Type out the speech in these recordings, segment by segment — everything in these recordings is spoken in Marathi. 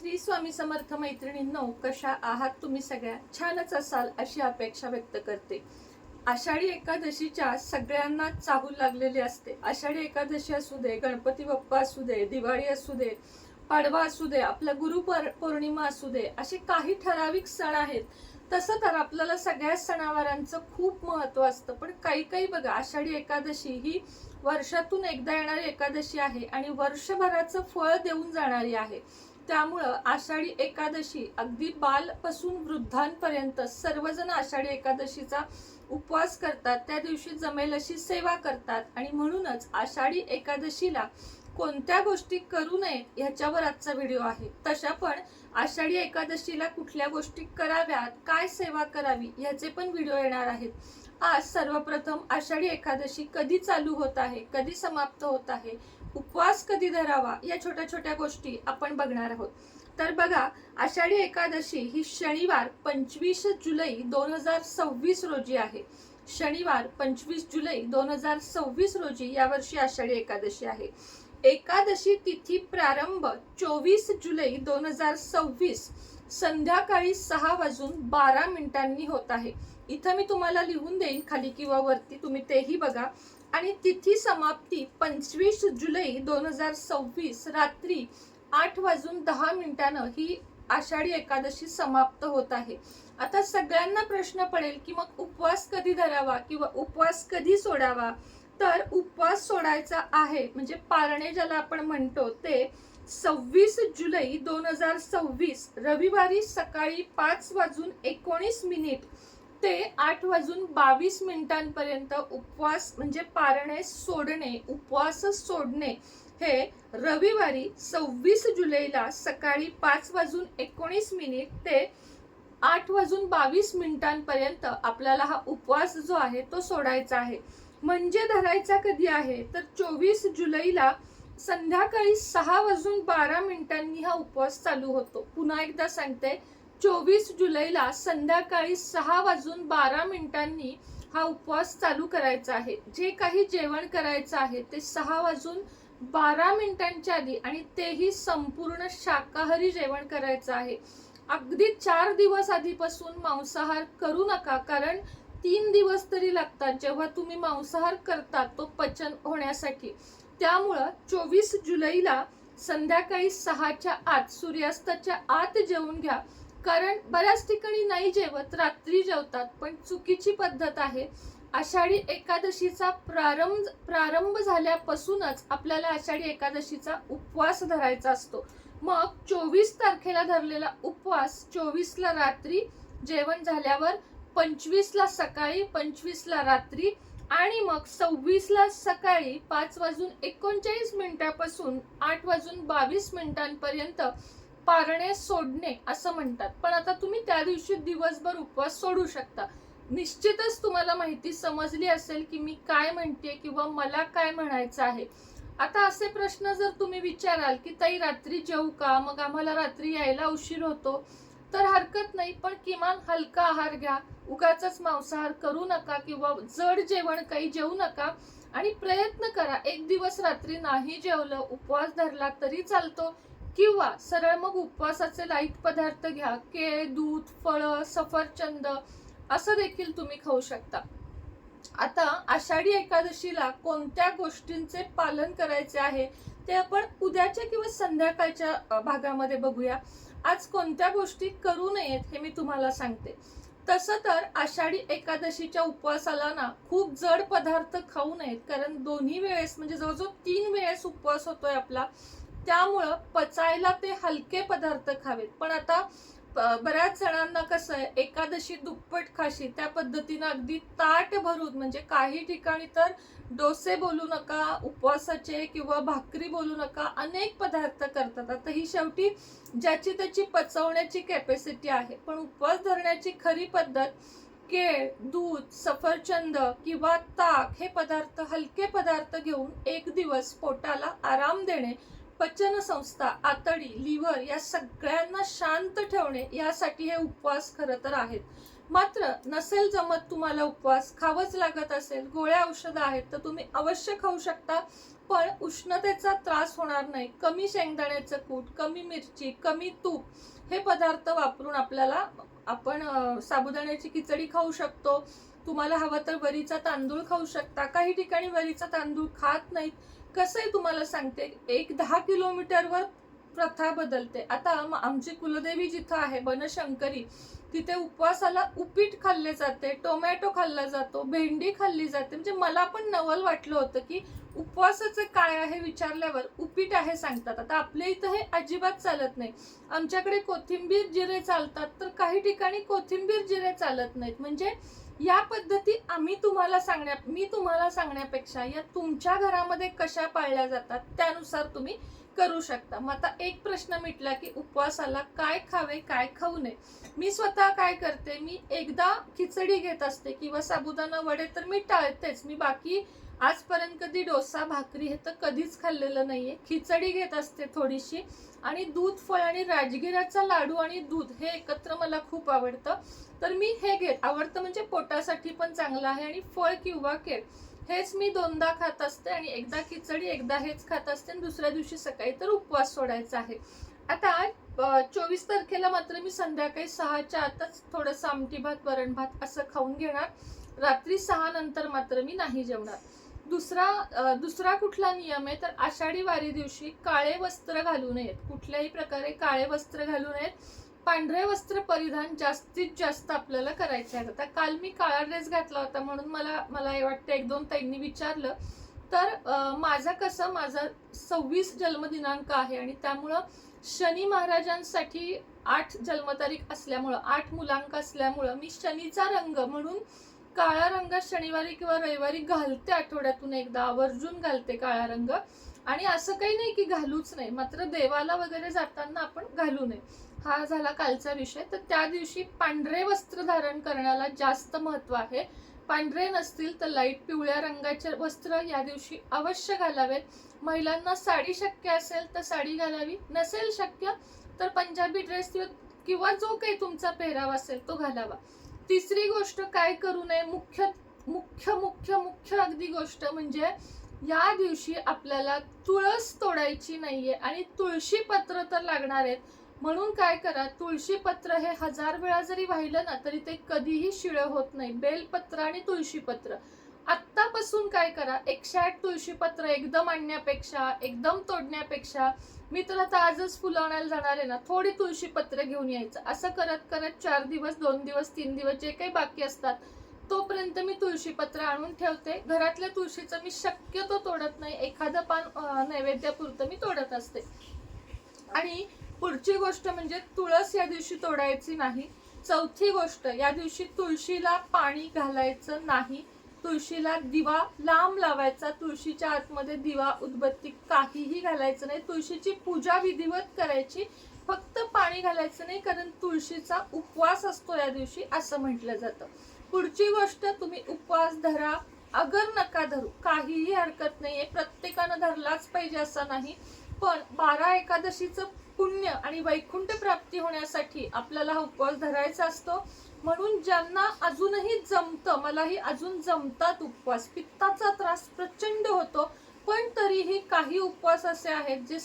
श्री स्वामी समर्थ मैत्रिणींनो, कशा आहात तुम्ही? सगळ्या छानच असाल अशी अपेक्षा व्यक्त करते. आषाढी एकादशीच्या सगळ्यांना चाहूल लागलेली असते. आषाढी एकादशी असू दे, गणपती बाप्पा असू दे, दिवाळी असू दे, पाडवा असू दे, आपला पौर्णिमा असू दे, असे काही ठराविक सण आहेत. तसं तर आपल्याला सगळ्या सणावारांचं खूप महत्त्व असतं. पण काही काही बघा, आषाढी एकादशी ही वर्षातून एकदा येणारी एकादशी आहे आणि वर्षभराचं फळ देऊन जाणारी आहे. त्यामुळं आषाढी एकादशी अगदी बालपासून वृद्धांपर्यंत सर्वजण आषाढी एकादशीचा उपवास करतात. त्या दिवशी जमेल अशी सेवा करतात आणि म्हणूनच आषाढी एकादशीला कोणत्या गोष्टी करू नयेत ह्याच्यावर आजचा व्हिडिओ आहे. तशा पण आषाढी एकादशीला कुठल्या गोष्टी कराव्यात, काय सेवा करावी ह्याचे पण व्हिडिओ येणार आहेत. आज सर्वप्रथम आषाढी एकादशी कधी चालू होत आहे, कधी समाप्त होत आहे, उपवास कधी धरावा, या छोट्या छोट्या गोष्टी आपण बघणार आहोत. तर बघा, आषाढी एकादशी ही शनिवार 25 जुलै 2026 रोजी आहे. शनिवार 25 जुलै 2026 रोजी यावर्षी आषाढी एकादशी आहे. एकादशी तिथी प्रारंभ 24 जुलै 2026 संध्याकाळी 6:12 होत आहे. इथं मी तुम्हाला लिहून देईन खाली किंवा वरती, तुम्ही तेही बघा. आणि तिथी समाप्ती 25 जुलै 2026 रात्री 8:10 ही आषाढी एकादशी समाप्त होत आहे. आता सगळ्यांना प्रश्न पडेल की मग उपवास कधी धरावा किंवा उपवास कधी सोडावा. तर उपवास सोडायचा आहे म्हणजे पारणे ज्याला आपण म्हणतो ते 26 जुलै 2026 रविवारी सकाळी 5:19 ते 8:22 उपवास म्हणजे पारणे सोडणे, उपवास सोडणे हे रविवारी 26 जुलैला सकाळी 5:19 ते 8:22 आपल्याला हा उपवास जो आहे तो सोडायचा आहे. म्हणजे धरायचा कधी आहे तर 24 जुलैला संध्याकाळी 6:12 हा उपवास चालू होतो. पुन्हा एकदा सांगते, 24 जुलैला संध्याकाळी 6:12 हा उपवास चालू करायचा आहे. जे काही जेवण करायचं आहे ते 6:12 आधी, आणि तेही संपूर्ण शाकाहारी जेवण करायचं आहे. अगदी 4 दिवस आधीपासून मांसाहार करू नका, कारण 3 दिवस तरी लागतात जेव्हा तुम्ही मांसाहार करता तो पचन होण्यासाठी. त्यामुळं 24 जुलैला संध्याकाळी 6च्या आत, सूर्यास्ताच्या आत जेवून घ्या. कारण बऱ्याच ठिकाणी नाही जेवत, रात्री जेवतात, पण चुकीची पद्धत आहे. आषाढी एकादशीचा प्रारंभ झाल्यापासूनच आपल्याला आषाढी एकादशीचा उपवास धरायचा असतो. मग 24 तारखेला धरलेला उपवास 24ला रात्री जेवण झाल्यावर 25ला सकाळी, 25ला रात्री आणि मग 26ला सकाळी 5:39 पासून 8:22 पारणे सोडणे असं म्हणतात. पण आता तुम्ही त्या दिवशी दिवसभर उपवास सोडू शकता. निश्चितच तुम्हाला माहिती समजली असेल की मी काय म्हणते किंवा मला काय म्हणायचं आहे. आता असे प्रश्न जर तुम्ही विचाराल की ताई रात्री जेवू का, मग आम्हाला रात्री यायला उशीर होतो, तर हरकत नाही, पण किमान हलका आहार घ्या. उगाचच मांसाहार करू नका किंवा जड जेवण काही जेवू नका. आणि प्रयत्न करा, एक दिवस रात्री नाही जेवलं, उपवास धरला तरी चालतो, किंवा सरळ मग उपवासाचे लाईट पदार्थ घ्या. केळ, दूध, फळं, सफरचंद असं देखील तुम्ही खाऊ शकता. आता आषाढी एकादशीला कोणत्या गोष्टींचे पालन करायचे आहे ते आपण उद्याच्या किंवा संध्याकाळच्या भागामध्ये बघूया. आज कोणत्या गोष्टी करू नयेत हे मी तुम्हाला सांगते. तसं तर आषाढी एकादशीच्या उपवासाला ना खूप जड पदार्थ खाऊ नयेत, कारण दोन्ही वेळेस म्हणजे जवळजवळ 3 वेळेस उपवास होतोय आपला. त्यामुळं पचायला ते हलके पदार्थ खावेत. पण आता बऱ्याच जणांना कसं आहे, एकादशी दुप्पट खाशी त्या पद्धतीनं अगदी ताट भरून, म्हणजे काही ठिकाणी तर डोसे बोलू नका उपवासाचे किंवा भाकरी बोलू नका, अनेक पदार्थ करतात. आता ही शेवटी ज्याची त्याची पचवण्याची कॅपॅसिटी आहे. पण उपवास धरण्याची खरी पद्धत केळ, दूध, सफरचंद किंवा ताक हे पदार्थ, हलके पदार्थ घेऊन एक दिवस पोटाला आराम देणे, पचनसंस्था, आतडी, लिव्हर या सगळ्यांना शांत ठेवणे, यासाठी हे उपवास खरं तर आहेत. मात्र नसेल जमत तुम्हाला उपवास, खावंच लागत असेल, गोळ्या औषधं आहेत तर तुम्ही अवश्य खाऊ शकता. पण उष्णतेचा त्रास होणार नाही. कमी शेंगदाण्याचं कूट, कमी मिरची, कमी तूप हे पदार्थ वापरून आपण साबुदाण्याची खिचडी खाऊ शकतो. तुम्हाला हवं तर वरीचा तांदूळ खाऊ शकता. काही ठिकाणी वरीचा तांदूळ खात नाहीत. कसंही तुम्हाला सांगते, 10 किलोमीटरवर प्रथा बदलते. आता आमची कुलदेवी जिथं आहे बनशंकरी, तिथे उपवासाला उपीट खाल्ले जाते, टोमॅटो खाल्ला जातो, भेंडी खाल्ली जाते. म्हणजे मला पण नवल वाटलं होतं की उपवासाचं काय आहे विचारल्यावर उपीट आहे सांगतात. आता आपल्या इथं हे अजिबात चालत नाही. आमच्याकडे कोथिंबीर जिरे चालतात, तर काही ठिकाणी कोथिंबीर जिरे चालत नाहीत. म्हणजे या पद्धती मी तुम्हाला सांगण्यापेक्षा या तुमच्या घरामध्ये कशा पाळल्या जातात त्यानुसार तुम्ही करू शकता. मग आता एक प्रश्न मिटला की उपवासाला काय खावे काय खाऊ नये. मी स्वतः काय करते, मी एकदा खिचडी घेत असते किंवा साबुदाणा वडे तर मी टाळतेच. मी बाकी आजपर्यंत कधी डोसा भाकरी हे तर कधीच खाल्लेलं नाहीये. खिचडी घेत असते थोडीशी, आणि दूध फळ आणि राजगिराचा लाडू आणि दूध हे एकत्र मला खूप आवडतं. तर मी हे आवडतं म्हणजे पोटासाठी पण चांगलं आहे. आणि फळ किंवा केळ हेच मी 2दा खात असते, आणि एकदा खिचडी एकदा हेच खात असते, आणि दुसऱ्या दिवशी सकाळी तर उपवास सोडायचा आहे. आता 24 तारखेला मात्र मी संध्याकाळी 6च्या आतच थोडंसं आमटी भात वरण भात असं खाऊन घेणार. रात्री 6 नंतर मात्र मी नाही जेवणार. दुसरा कुठला नियम आहे तर आषाढी वारी दिवशी काळे वस्त्र घालू नयेत. कुठल्याही प्रकारे काळे वस्त्र घालू नयेत. पांढरे वस्त्र परिधान जास्तीत जास्त आपल्याला करायचे आहे. आता काल मी काळा ड्रेस घातला होता म्हणून मला वाटतं 1-2 ताईंनी विचारलं. तर माझा 26 जन्मदिनांक आहे, आणि त्यामुळं शनी महाराजांसाठी 8 जन्मतारीख असल्यामुळं, 8 मुलांक असल्यामुळं मी शनीचा रंग म्हणून काळा रंग शनिवारी किंवा रविवारी घालते. आठवड्यातून एकदा आवर्जून घालते काळा रंग. आणि असं काही नाही की घालूच नाही, मात्र देवाला वगैरे जाताना आपण घालू नये. हा झाला कालचा विषय. तर त्या दिवशी पांढरे वस्त्र धारण करण्याला जास्त महत्व आहे. पांढरे नसतील तर लाईट पिवळ्या रंगाचे वस्त्र या दिवशी अवश्य घालावेत. महिलांना साडी शक्य असेल तर साडी घालावी, नसेल शक्य तर पंजाबी ड्रेस किंवा जो काही तुमचा पेहराव असेल तो घालावा. तिसरी गोष्ट काय करू नये, मुख्य अगदी गोष्ट म्हणजे या दिवशी आपल्याला तुळस तोडायची नाहीये, आणि तुळशी पत्र तर लागणार आहेत. म्हणून काय करा, तुळशी पत्र हे 1000 वेळा जरी वाहिलं ना तरी ते कधीही शिळं होत नाही. बेलपत्र आणि तुळशी पत्र आत्तापासून काय करा, 108 तुळशी पत्र एकदम आणण्यापेक्षा, एकदम तोडण्यापेक्षा, मी तर आता आजच फुलं आणायला जाणार आहे ना, थोडी तुळशी पत्र घेऊन यायचं. असं करत करत 4 दिवस 2 दिवस 3 दिवस जे काही बाकी असतात तोपर्यंत मी तुळशी पत्र आणून ठेवते. घरातल्या तुळशीचं मी शक्यतो तोडत नाही, एखादं पान नैवेद्यापुरतं मी तोडत असते. आणि पुढची गोष्ट म्हणजे तुळस या दिवशी तोडायची नाही. चौथी गोष्ट, या दिवशी तुळशीला पाणी घालायचं नाही. तुळशीला दिवा लांब लावायचा. तुळशीच्या आतमध्ये दिवा उदबत्ती काहीही घालायचं नाही. तुळशीची पूजा विधिवत करायची, फक्त पाणी घालायचं नाही, कारण तुळशीचा उपवास असतो या दिवशी असं म्हटलं जातं. पुढची गोष्ट, तुम्ही उपवास धरा अगर नका धरू, काहीही हरकत नाहीये. प्रत्येकानं धरलाच पाहिजे असं नाही, पण 12 एकादशीचं पुण्य आणि वैकुंठ प्राप्ती होण्यासाठी आपल्याला हा उपवास धरायचा असतो. म्हणून ज्यांना अजूनही जमतं, मलाही अजून जमतात उपवास, पित्ताचा त्रास प्रचंड होतो, पण तरीही काही उपवास असे आहेत जे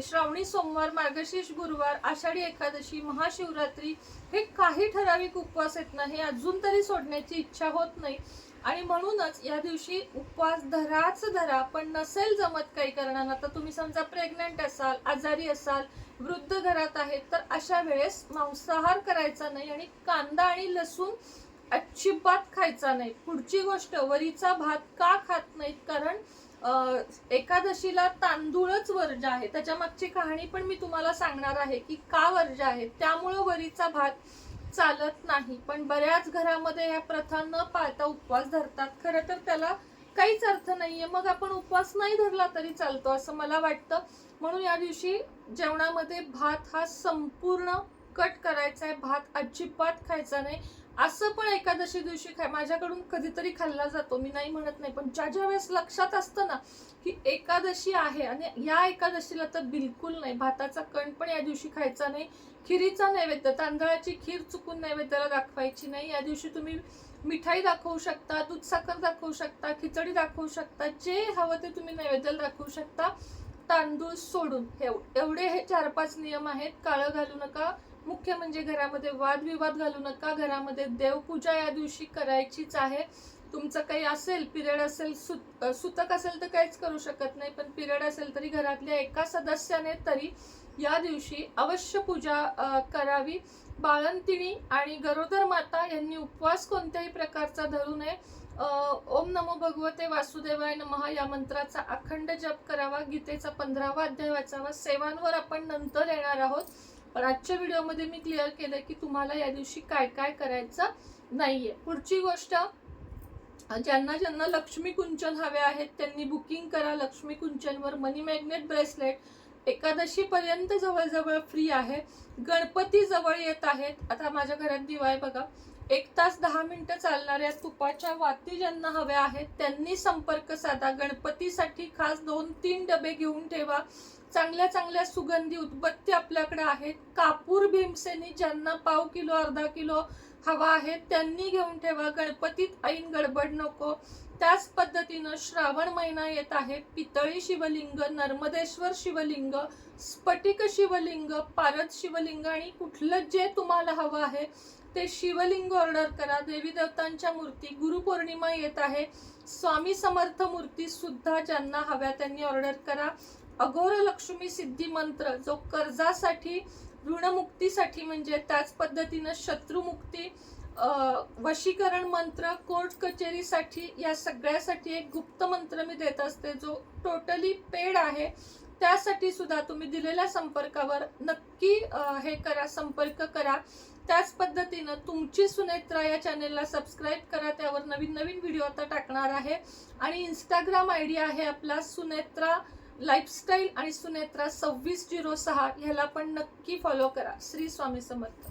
श्रावणी सोमवार, मार्गशीर्ष गुरुवार, आषाढी एकादशी, महाशिवरात्री हे काही ठराविक उपवास आहेत ना, हे अजून तरी सोडण्याची इच्छा होत नाही. आणि म्हणूनच या दिवशी उपवास धरा. पण नसेल जमत काही कारणानं, तर तुम्ही समजा प्रेग्नंट असाल, आजारी असाल, वृद्ध घरात आहेत, तर अशा वेळेस मांसाहार करायचा नाही, आणि कांदा आणि लसूण अजिबात खायचा नाही. पुढची गोष्ट, वरीचा भात का खात नाहीत, कारण एकादशीला तांदूळच वर्ज्य आहे. त्याच्या मागची कहाणी पण मी तुम्हाला सांगणार आहे की का वर्ज्य आहे. त्यामुळे वरीचा भात चालत नाही. पण बऱ्याच घरामध्ये या प्रथा न पाळता उपवास धरतात. खरं तर त्याला काहीच अर्थ नाहीये. मग आपण उपवास नाही धरला तरी चालतो असं मला वाटतं. म्हणून या दिवशी जेवणामध्ये भात हा संपूर्ण कट करायचा आहे. भात अजिबात खायचा नाही. असं पण एकादशी दिवशी माझ्याकडून कधीतरी खाल्ला जातो, मी नाही म्हणत नाही, पण ज्या वेळेस लक्षात असतं ना की एकादशी आहे आणि या एकादशीला तर बिलकुल नाही, भाताचा कण पण या दिवशी खायचा नाही, खिरीचा नैवेद्य, तांदळाची खीर चुकून नैवेद्याला दाखवायची नाही. या दिवशी तुम्ही मिठाई दाखवू शकता, दूध साखर दाखवू शकता, खिचडी दाखवू शकता, जे हवं ते तुम्ही नैवेद्याला दाखवू शकता, तांदूळ सोडून. एवढे हे 4-5 नियम आहेत. काळं घालू नका, मुख्य म्हणजे घरामध्ये वादविवाद घालू नका, घरामध्ये देवपूजा या दिवशी करायचीच आहे. तुमचं काही असेल, पिरियड असेल, सुतक असेल तर काहीच करू शकत नाही, पण पिरियड असेल तरी घरातल्या एका सदस्याने तरी या दिवशी अवश्य पूजा करावी. बाळंतिणी आणि गरोदर माता यांनी उपवास कोणत्याही प्रकारचा धरू नये. ओम नमो भगवते वासुदेवाय नमः या मंत्राचा अखंड जप करावा. गीतेचा 15वा अध्याय वाचावा. सेवांवर आपण नंतर येणार आहोत, पण आजच्या व्हिडिओमध्ये मी क्लिअर केलं की तुम्हाला या दिवशी काय काय करायचं नाहीये. पुढची गोष्ट, ज्यांना ज्यांना लक्ष्मी कुंचन हवे आहेत त्यांनी बुकिंग करा. लक्ष्मी कुंचनवर मनी मॅग्नेट ब्रेसलेट एकादशी पर्यंत जवळजवळ फ्री आहे. गणपती जवळ येत आहेत. आता माझ्या घरात दिवा आहे बघा, 1 तास 10 मिनिटं चालणाऱ्या तुपाच्या वाती ज्यांना हव्या आहेत त्यांनी संपर्क साधा. गणपतीसाठी खास 2-3 डबे घेऊन ठेवा. चांगल्या चांगल्या सुगंधी उदबत्ती आपल्याकडे आहेत. कापूर भीमसेनी ज्यांना पाव किलो 1/2 किलो हवा आहे त्यांनी घेऊन ठेवा. गणपतीत ऐन गडबड नको. त्याच पद्धतीनं श्रावण महिना येत आहे. पितळी शिवलिंग, नर्मदेश्वर शिवलिंग, स्फटिक शिवलिंग, पारद शिवलिंग आणि कुठलं जे तुम्हाला हवं आहे ते शिवलिंग ऑर्डर करा. देवी देवतांच्या मूर्ती, गुरुपौर्णिमा येत आहे, स्वामी समर्थ मूर्ती सुद्धा ज्यांना हव्या त्यांनी ऑर्डर करा. अघोर लक्ष्मी सिद्धी मंत्र जो कर्जासाठी, ऋणमुक्तीसाठी, म्हणजे त्याच पद्धतीनं शत्रुमुक्ती, वशीकरण मंत्र, कोर्ट कचेरीसाठी, या सगळ्यासाठी एक गुप्त मंत्र मी देत असते जो टोटली पेड आहे. त्यासाठी सुद्धा तुम्ही दिलेल्या संपर्कावर नक्की हे करा, संपर्क करा. त्याच पद्धतीनं तुमची सुनेत्रा या चॅनेलला सबस्क्राईब करा, त्यावर नवीन नवीन व्हिडिओ आता टाकणार आहे. आणि इंस्टाग्राम आयडी आहे आपला सुनेत्रा लाईफस्टाईल आणि सुनेत्रा 2606, ह्याला पण नक्की फॉलो करा. श्री स्वामी समर्थ.